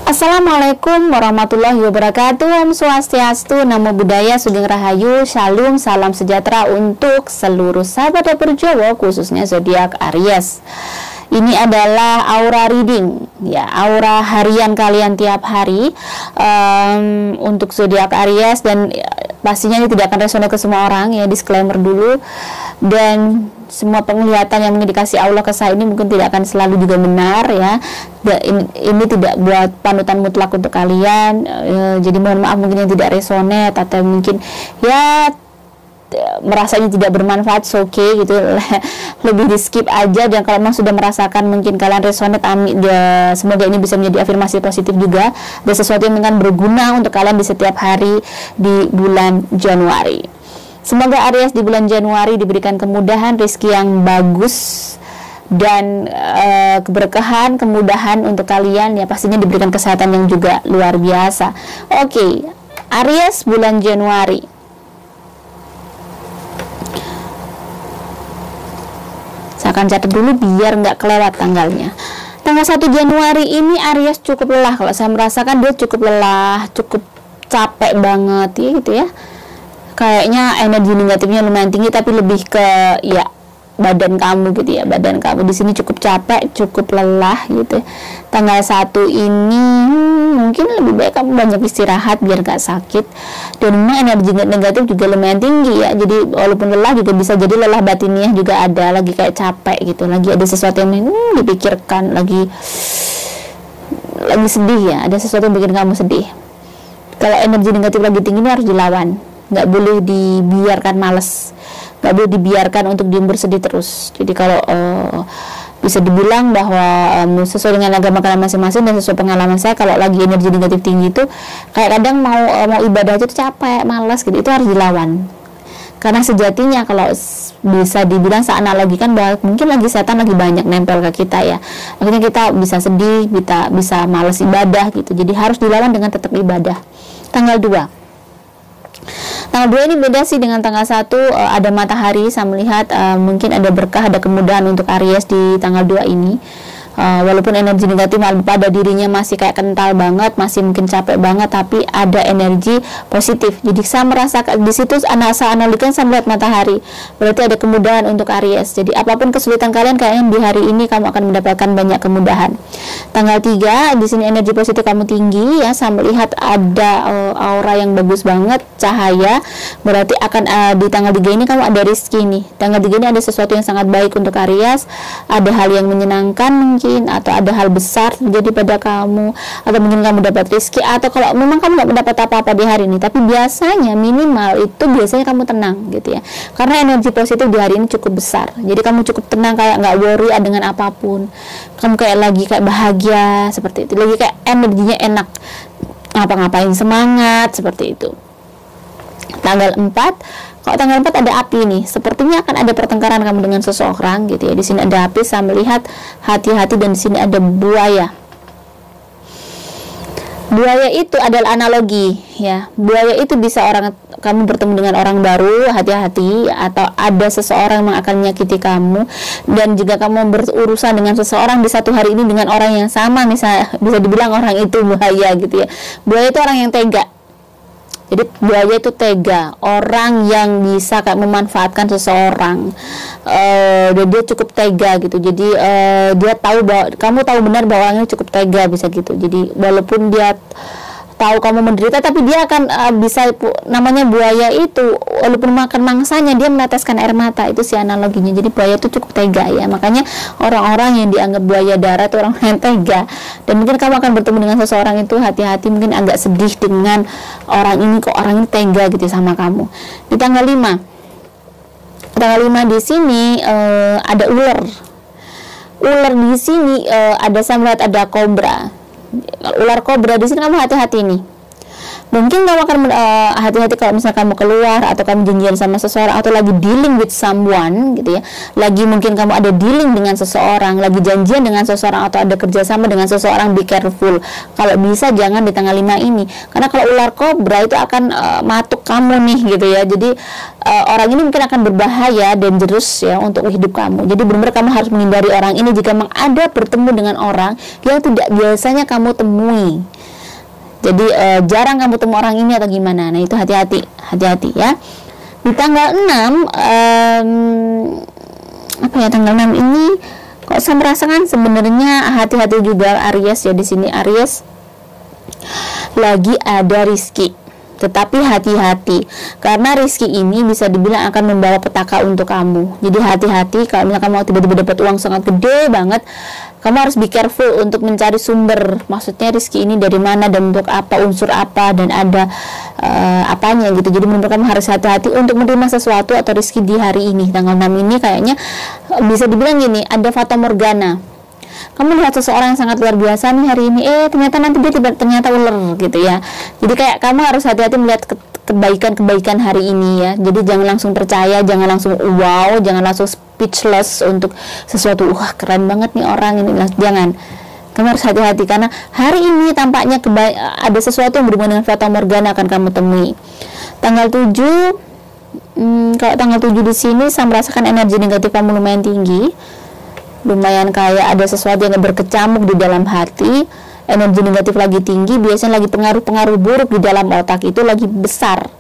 Assalamualaikum warahmatullahi wabarakatuh. Om Swastiastu, Namo Buddhaya, Sugeng Rahayu, Shalom, salam sejahtera untuk seluruh sahabat dapur Jawa, khususnya zodiak Aries. Ini adalah aura reading, ya, aura harian kalian tiap hari untuk zodiak Aries, dan pastinya ini tidak akan resonate ke semua orang, ya, disclaimer dulu. Dan semua penglihatan yang mengindikasi Allah ke saya ini mungkin tidak akan selalu juga benar, ya. Ini tidak buat panutan mutlak untuk kalian, jadi mohon maaf mungkin yang tidak resonate atau mungkin ya merasanya tidak bermanfaat, okay gitu, lebih di skip aja. Dan kalau memang sudah merasakan mungkin kalian resonate, amin, semoga ini bisa menjadi afirmasi positif juga, dan sesuatu yang akan berguna untuk kalian di setiap hari di bulan Januari. Semoga Aries di bulan Januari diberikan kemudahan, rezeki yang bagus, dan keberkahan, kemudahan untuk kalian, ya, pastinya diberikan kesehatan yang juga luar biasa. Oke, Aries bulan Januari. Saya akan catat dulu biar nggak kelewat tanggalnya. Tanggal 1 Januari ini Aries cukup lelah. Kalau saya merasakan dia cukup lelah, cukup capek banget, ya, gitu ya. Kayaknya energi negatifnya lumayan tinggi, tapi lebih ke ya badan kamu gitu, ya, badan kamu di sini cukup capek, cukup lelah gitu. Tanggal 1 ini mungkin lebih baik kamu banyak istirahat biar gak sakit. Dan memang energi negatif juga lumayan tinggi, ya, jadi walaupun lelah juga bisa jadi lelah batiniah juga ada, lagi kayak capek gitu, lagi ada sesuatu yang dipikirkan, lagi sedih, ya, ada sesuatu yang bikin kamu sedih. Kalau energi negatif lagi tinggi ini harus dilawan, nggak boleh dibiarkan males, nggak boleh dibiarkan untuk diem bersedih terus. Jadi kalau bisa dibilang bahwa sesuai dengan agama kalian masing-masing dan sesuai pengalaman saya, kalau lagi energi negatif tinggi itu kayak kadang mau ibadah itu capek, malas gitu, itu harus dilawan. Karena sejatinya kalau bisa dibilang, saya analogikan bahwa mungkin lagi setan lagi banyak nempel ke kita, ya, akhirnya kita bisa sedih, bisa malas ibadah gitu. Jadi harus dilawan dengan tetap ibadah. Tanggal 2 ini beda sih dengan tanggal 1, ada matahari. Saya melihat mungkin ada berkah, ada kemudahan untuk Aries di tanggal 2 ini. Walaupun energi negatif pada dirinya masih kayak kental banget, masih mungkin capek banget, tapi ada energi positif. Jadi saya merasakan di situ, saya analogikan, saya melihat matahari, berarti ada kemudahan untuk Aries. Jadi apapun kesulitan kalian, kayaknya di hari ini kamu akan mendapatkan banyak kemudahan. Tanggal 3 di sini energi positif kamu tinggi, ya, saya melihat ada aura yang bagus banget, cahaya, berarti akan di tanggal 3 ini kamu ada rezeki nih. Tanggal 3 ini ada sesuatu yang sangat baik untuk Aries, ada hal yang menyenangkan mungkin, atau ada hal besar terjadi pada kamu, atau mungkin kamu dapat rezeki, atau kalau memang kamu nggak mendapat apa-apa di hari ini, tapi biasanya minimal itu biasanya kamu tenang gitu, ya, karena energi positif di hari ini cukup besar. Jadi kamu cukup tenang, kayak nggak worry dengan apapun, kamu kayak lagi kayak bahagia seperti itu, lagi kayak energinya enak, ngapa-ngapain semangat seperti itu. Tanggal 4, kalau tanggal 4 ada api nih, sepertinya akan ada pertengkaran kamu dengan seseorang gitu, ya. Di sini ada api, saya melihat hati-hati, dan di sini ada buaya. Buaya itu adalah analogi, ya. Buaya itu bisa kamu bertemu dengan orang baru, hati-hati, atau ada seseorang yang akan menyakiti kamu, dan juga kamu berurusan dengan seseorang di satu hari ini dengan orang yang sama, misalnya bisa dibilang orang itu buaya gitu, ya. Buaya itu orang yang tega. Jadi buaya itu tega, orang yang bisa kayak memanfaatkan seseorang, dan dia cukup tega gitu. Jadi dia tahu bahwa kamu tahu benar bahwa orangnya cukup tega, bisa gitu. Jadi walaupun dia tahu kamu menderita, tapi dia akan bisa, namanya buaya itu walaupun makan mangsanya dia meneteskan air mata, itu si analoginya. Jadi buaya itu cukup tega, ya, makanya orang-orang yang dianggap buaya darat itu orang yang tega. Dan mungkin kamu akan bertemu dengan seseorang itu, hati-hati, mungkin agak sedih dengan orang ini, kok orang ini tega gitu sama kamu. Di tanggal 5 di sini ada ular di sini, ada, saya melihat ada kobra. Ular kobra di sini, kamu hati-hati nih. Mungkin kamu akan hati-hati kalau misalnya kamu keluar atau kamu janjian sama seseorang atau lagi dealing with someone gitu ya, lagi mungkin kamu ada dealing dengan seseorang, lagi janjian dengan seseorang atau ada kerjasama dengan seseorang, be careful. Kalau bisa jangan di tanggal 5 ini, karena kalau ular kobra itu akan matuk kamu nih gitu ya. Jadi orang ini mungkin akan berbahaya, dangerous ya untuk hidup kamu. Jadi benar-benar kamu harus menghindari orang ini jika memang ada bertemu dengan orang yang tidak biasanya kamu temui. Jadi jarang kamu temu orang ini atau gimana. Nah itu hati-hati ya. Di tanggal 6 tanggal 6 ini kok saya merasakan sebenarnya hati-hati juga Aries ya. Di sini Aries lagi ada rezeki. Tetapi hati-hati, karena rezeki ini bisa dibilang akan membawa petaka untuk kamu. Jadi hati-hati kalau misalnya kamu tiba-tiba dapat uang sangat gede banget, kamu harus be careful untuk mencari sumber. Maksudnya rezeki ini dari mana dan untuk apa, unsur apa, dan ada apanya gitu. Jadi menurut kamu harus hati-hati untuk menerima sesuatu atau rezeki di hari ini. Tanggal 6 ini kayaknya bisa dibilang gini, ada fata morgana. Kamu lihat seseorang yang sangat luar biasa nih hari ini, ternyata nanti dia ternyata ular gitu ya. Jadi kayak kamu harus hati-hati melihat kebaikan-kebaikan hari ini ya. Jadi jangan langsung percaya, jangan langsung wow, jangan langsung speechless untuk sesuatu, wah keren banget nih orang ini, jangan. Kamu harus hati-hati karena hari ini tampaknya ada sesuatu yang berhubungan dengan fata morgana akan kamu temui. Tanggal 7, kalau tanggal 7 di sini saya merasakan energi negatif kamu lumayan tinggi. Lumayan kayak ada sesuatu yang berkecamuk di dalam hati, energi negatif lagi tinggi, biasanya lagi pengaruh-pengaruh buruk di dalam otak itu lagi besar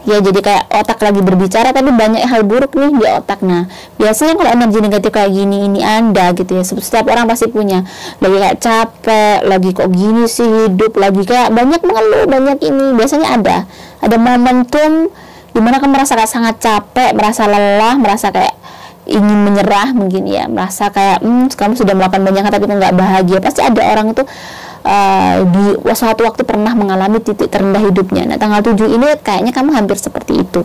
ya. Jadi kayak otak lagi berbicara tapi banyak hal buruk nih di otak. Nah biasanya kalau energi negatif kayak gini ini Anda gitu ya, setiap orang pasti punya, lagi kayak capek, lagi kok gini sih hidup, lagi kayak banyak mengeluh, banyak ini, biasanya ada momentum dimana kamu merasa kayak sangat capek, merasa lelah, merasa kayak ingin menyerah mungkin ya, merasa kayak kamu sudah melakukan banyak hal tapi kok nggak bahagia. Pasti ada orang itu di suatu waktu pernah mengalami titik terendah hidupnya. Nah tanggal 7 ini kayaknya kamu hampir seperti itu.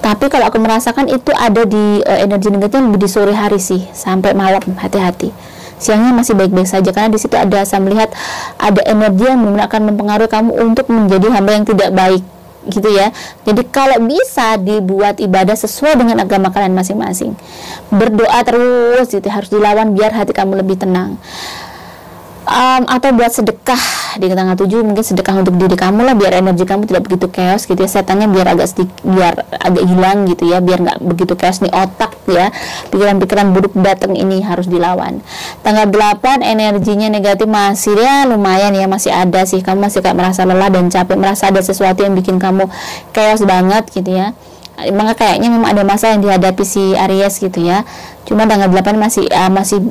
Tapi kalau aku merasakan itu ada di energi negatifnya lebih di sore hari sih, sampai malam. Hati-hati. Siangnya masih baik-baik saja karena di situ ada, saya melihat ada energi yang akan mempengaruhi kamu untuk menjadi hamba yang tidak baik gitu ya. Jadi kalau bisa dibuat ibadah sesuai dengan agama kalian masing-masing, berdoa terus gitu, harus dilawan biar hati kamu lebih tenang. Atau buat sedekah di tanggal 7, mungkin sedekah untuk diri kamu lah, biar energi kamu tidak begitu chaos gitu ya, setannya biar agak hilang gitu ya, biar nggak begitu chaos nih otak ya, pikiran-pikiran buruk datang ini harus dilawan. Tanggal 8 energinya negatif masih ya lumayan ya, masih ada sih, kamu masih kayak merasa lelah dan capek, merasa ada sesuatu yang bikin kamu chaos banget gitu ya. Maka kayaknya memang ada masalah yang dihadapi si Aries gitu ya. Cuma tanggal 8 masih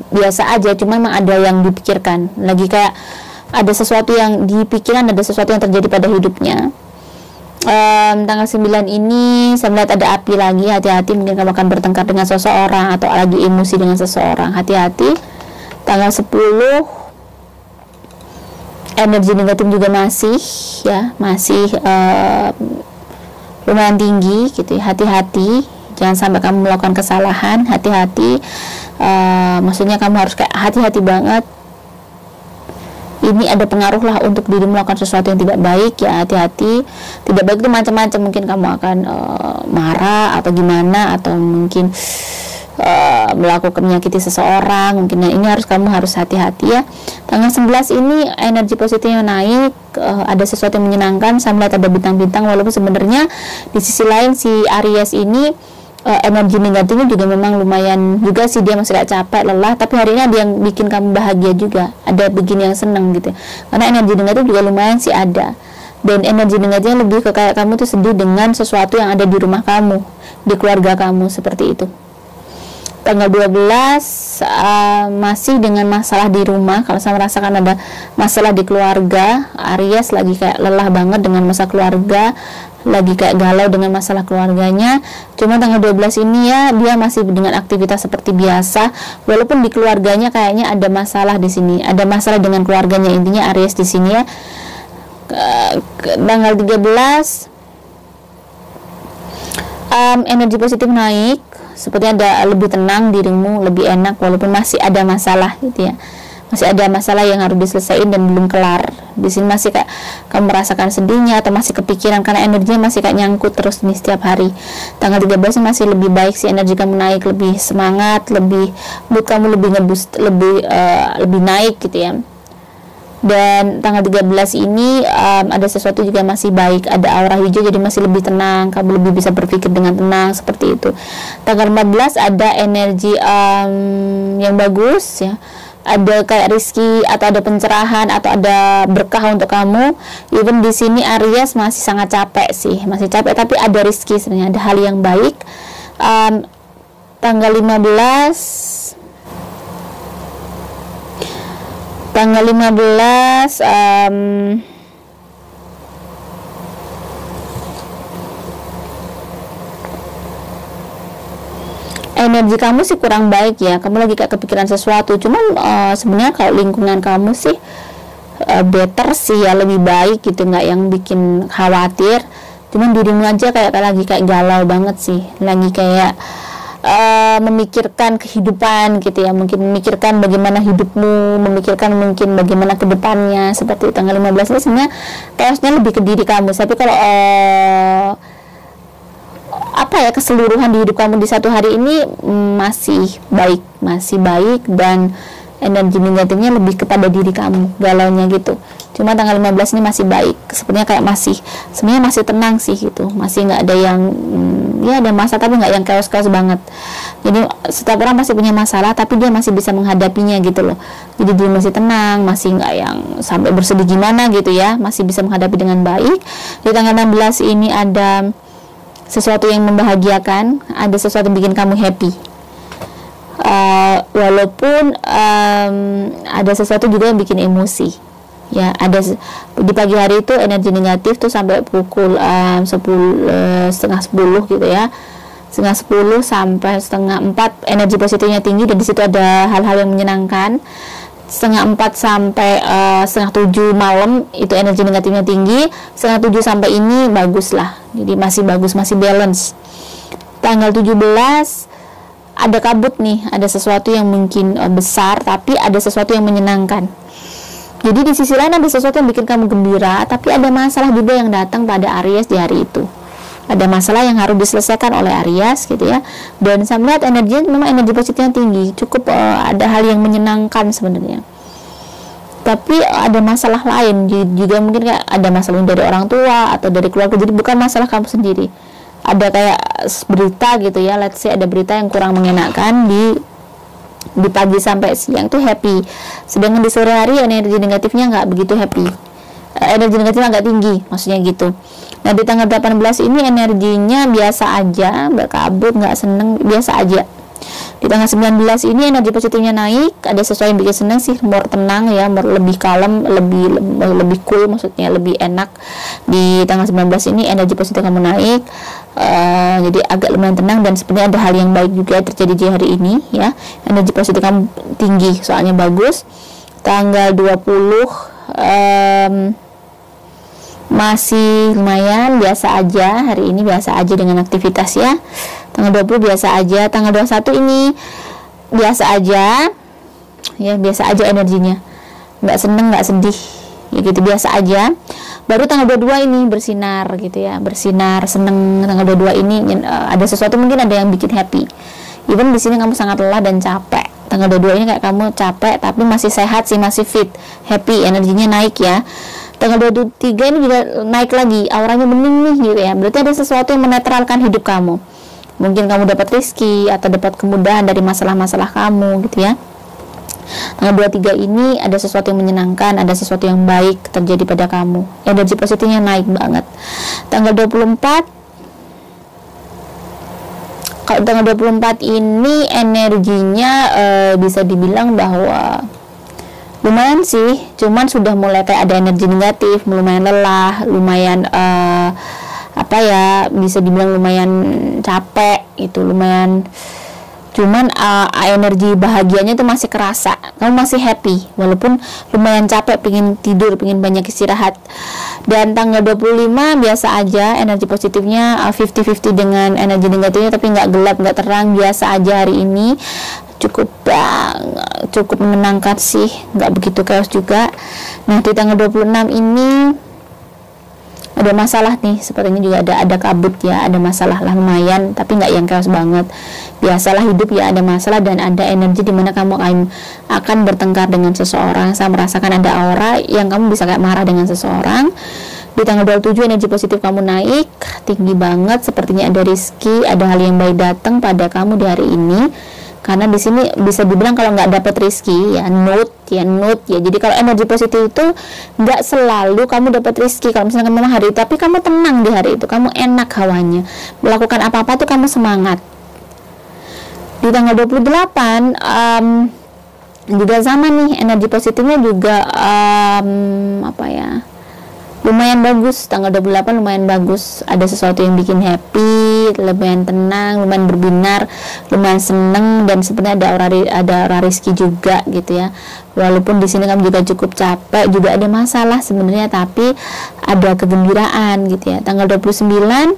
biasa aja, cuma memang ada yang dipikirkan. Lagi kayak ada sesuatu yang dipikiran, ada sesuatu yang terjadi pada hidupnya. Tanggal 9 ini saya melihat ada api lagi, hati-hati, mungkin kamu akan bertengkar dengan seseorang atau lagi emosi dengan seseorang, hati-hati. Tanggal 10 energi negatif juga masih lumayan tinggi gitu ya. Hati-hati, jangan sampai kamu melakukan kesalahan, hati-hati. Maksudnya kamu harus kayak hati-hati banget. Ini ada pengaruh lah untuk diri melakukan sesuatu yang tidak baik ya, hati-hati. Tidak baik itu macam-macam, mungkin kamu akan marah atau gimana, atau mungkin melakukan menyakiti seseorang mungkin. Nah, ini kamu harus hati-hati ya. Tanggal 11 ini energi positifnya naik, ada sesuatu yang menyenangkan. Saya melihat ada bintang-bintang, walaupun sebenarnya di sisi lain si Aries ini energi negatifnya juga memang lumayan juga sih, dia masih gak capek, lelah, tapi hari ini ada yang bikin kamu bahagia juga, ada begini yang senang gitu, karena energi negatif juga lumayan sih ada. Dan energi negatifnya lebih ke kayak kamu tuh sedih dengan sesuatu yang ada di rumah kamu, di keluarga kamu, seperti itu. Tanggal 12 masih dengan masalah di rumah. Kalau saya merasakan ada masalah di keluarga, Aries lagi kayak lelah banget dengan masalah keluarga, lagi kayak galau dengan masalah keluarganya. Cuma tanggal 12 ini ya, dia masih dengan aktivitas seperti biasa, walaupun di keluarganya kayaknya ada masalah di sini, ada masalah dengan keluarganya. Intinya Aries di sini ya. Tanggal 13 energi positif naik, sepertinya ada lebih tenang dirimu, lebih enak, walaupun masih ada masalah gitu ya, masih ada masalah yang harus diselesaikan dan belum kelar. Di sini masih kayak kamu merasakan sedihnya atau masih kepikiran karena energinya masih kayak nyangkut terus nih setiap hari. Tanggal 13 masih lebih baik sih, energi kamu naik, lebih semangat, lebih mood kamu lebih ngeboost, lebih naik gitu ya. Dan tanggal 13 ini ada sesuatu juga masih baik, ada aura hijau jadi masih lebih tenang, kamu lebih bisa berpikir dengan tenang seperti itu. Tanggal 14 ada energi yang bagus ya, ada kayak rezeki atau ada pencerahan atau ada berkah untuk kamu. Even di sini Aries masih sangat capek sih, masih capek tapi ada rezeki sebenarnya, ada hal yang baik. Tanggal 15 energi kamu sih kurang baik ya, kamu lagi kayak kepikiran sesuatu. Cuman sebenarnya kalau lingkungan kamu sih better sih ya, lebih baik gitu, nggak yang bikin khawatir. Cuman dirimu aja kayak lagi kayak galau banget sih, lagi kayak memikirkan kehidupan gitu ya, mungkin memikirkan bagaimana hidupmu, memikirkan mungkin bagaimana kedepannya. Seperti tanggal 15 ini sebenarnya chaosnya lebih ke diri kamu, tapi kalau keseluruhan di hidup kamu di satu hari ini masih baik dan energi negatifnya lebih kepada diri kamu, galaunya gitu. Cuma tanggal 15 ini masih baik, sebenarnya kayak sebenarnya masih tenang sih gitu, masih nggak ada yang ya ada masalah tapi nggak yang chaos banget. Jadi setiap orang pasti punya masalah tapi dia masih bisa menghadapinya gitu loh. Jadi dia masih tenang, masih nggak yang sampai bersedih gimana gitu ya, masih bisa menghadapi dengan baik. Di tanggal 16 ini ada sesuatu yang membahagiakan, ada sesuatu yang bikin kamu happy. Walaupun ada sesuatu juga yang bikin emosi ya, ada di pagi hari itu energi negatif tuh sampai pukul 10, setengah 10 gitu ya, setengah 10 sampai setengah 4 energi positifnya tinggi, dan di situ ada hal-hal yang menyenangkan. Setengah 4 sampai setengah 7 malam itu energi negatifnya tinggi, setengah 7 sampai ini bagus lah, jadi masih bagus, masih balance. Tanggal 17 ada kabut nih, ada sesuatu yang mungkin besar tapi ada sesuatu yang menyenangkan. Jadi di sisi lain ada sesuatu yang bikin kamu gembira, tapi ada masalah juga yang datang pada Aries di hari itu. Ada masalah yang harus diselesaikan oleh Aries gitu ya. Dan saya melihat energinya memang energi positifnya tinggi, cukup ada hal yang menyenangkan sebenarnya. Tapi ada masalah lain juga, mungkin kayak ada masalah dari orang tua atau dari keluarga. Jadi bukan masalah kamu sendiri. Ada kayak berita gitu ya, let's say ada berita yang kurang mengenakan di pagi sampai siang tuh happy, sedangkan di sore hari energi negatifnya nggak begitu happy, energi negatifnya nggak tinggi maksudnya gitu. Nah di tanggal 18 ini energinya biasa aja, berkabut, nggak seneng, biasa aja. Di tanggal 19 ini energi positifnya naik, ada sesuatu yang bikin seneng sih, more tenang ya, more lebih kalem, lebih cool, maksudnya lebih enak. Di tanggal 19 ini energi positif kamu naik, jadi agak lumayan tenang, dan sebenarnya ada hal yang baik juga terjadi di hari ini ya, energi positif kamu tinggi, soalnya bagus. Tanggal 20 masih lumayan biasa aja, hari ini biasa aja dengan aktivitas ya. Tanggal 20 biasa aja, tanggal 21 ini biasa aja ya, biasa aja energinya, nggak seneng nggak sedih ya gitu, biasa aja. Baru tanggal 22 ini bersinar gitu ya, bersinar, seneng. Tanggal 22 ini ada sesuatu, mungkin ada yang bikin happy. Even di sini kamu sangat lelah dan capek. Tanggal 22 ini kayak kamu capek tapi masih sehat sih, masih fit, happy, energinya naik ya. Tanggal 23 ini juga naik lagi, auranya bening nih gitu ya. Berarti ada sesuatu yang menetralkan hidup kamu. Mungkin kamu dapat rezeki atau dapat kemudahan dari masalah-masalah kamu gitu ya. Tanggal 23 ini ada sesuatu yang menyenangkan, ada sesuatu yang baik terjadi pada kamu. Energi positifnya naik banget. Tanggal 24, kalau tanggal 24 ini energinya bisa dibilang bahwa lumayan sih, cuman sudah mulai kayak ada energi negatif, lumayan lelah, lumayan bisa dibilang lumayan capek itu, lumayan, cuman energi bahagianya itu masih kerasa, kamu masih happy walaupun lumayan capek, pengen tidur, pengen banyak istirahat. Dan tanggal 25 biasa aja, energi positifnya 50-50 dengan energi negatifnya, tapi nggak gelap, nggak terang, biasa aja hari ini. cukup menenangkan sih, nggak begitu chaos juga. Nah di tanggal 26 ini ada masalah nih, sepertinya juga ada kabut ya, ada masalah lah lumayan, tapi nggak yang chaos banget. Biasalah hidup ya, ada masalah dan ada energi dimana kamu akan bertengkar dengan seseorang. Saya merasakan ada aura yang kamu bisa kayak marah dengan seseorang. Di tanggal 27 energi positif kamu naik tinggi banget, sepertinya ada rezeki, ada hal yang baik datang pada kamu di hari ini. Karena di sini bisa dibilang kalau nggak dapat rezeki ya note ya. Jadi kalau energi positif itu nggak selalu kamu dapat rezeki. Kalau misalnya kamu hari itu, tapi kamu tenang di hari itu, kamu enak hawanya, melakukan apa-apa tuh kamu semangat. Di tanggal 28 juga sama nih, energi positifnya juga lumayan bagus. Tanggal 28 lumayan bagus, ada sesuatu yang bikin happy, lumayan tenang, lumayan berbinar, lumayan seneng, dan sebenarnya ada aura rezeki juga gitu ya. Walaupun di sini kamu juga cukup capek, juga ada masalah sebenarnya, tapi ada kegembiraan gitu ya. Tanggal 29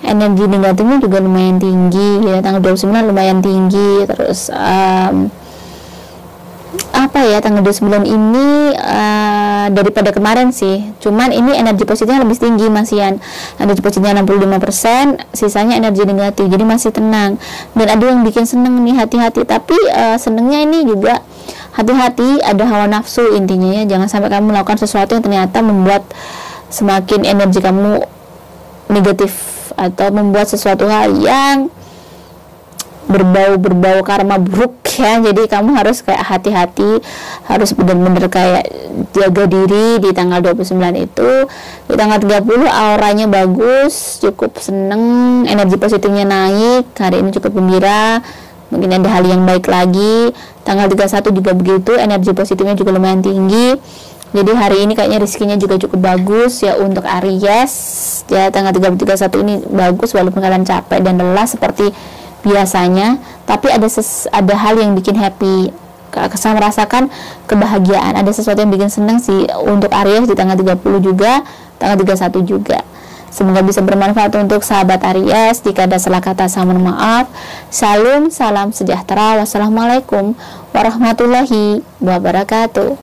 energi negatifnya juga lumayan tinggi ya. Tanggal 29 lumayan tinggi. Terus tanggal 29 ini daripada kemarin sih, cuman ini energi positifnya lebih tinggi masihan. Energi positifnya 65%, sisanya energi negatif, jadi masih tenang. Dan ada yang bikin seneng nih, hati-hati, tapi senengnya ini juga hati-hati, ada hawa nafsu intinya ya. Jangan sampai kamu melakukan sesuatu yang ternyata membuat semakin energi kamu negatif, atau membuat sesuatu hal yang berbau karma buruk ya. Jadi kamu harus kayak hati-hati, harus benar-benar kayak jaga diri di tanggal 29 itu. Di tanggal 30 auranya bagus, cukup seneng, energi positifnya naik, hari ini cukup gembira, mungkin ada hal yang baik lagi. Tanggal 31 juga begitu, energi positifnya juga lumayan tinggi. Jadi hari ini kayaknya rezekinya juga cukup bagus ya untuk Aries ya. Tanggal 31 ini bagus, walaupun kalian capek dan lelah seperti biasanya, tapi ada hal yang bikin happy. Saya merasakan kebahagiaan, ada sesuatu yang bikin senang sih untuk Aries di tanggal 30 juga, tanggal 31 juga. Semoga bisa bermanfaat untuk sahabat Aries. Jika ada salah kata, saya mohon maaf. Salam sejahtera. Wassalamualaikum warahmatullahi wabarakatuh.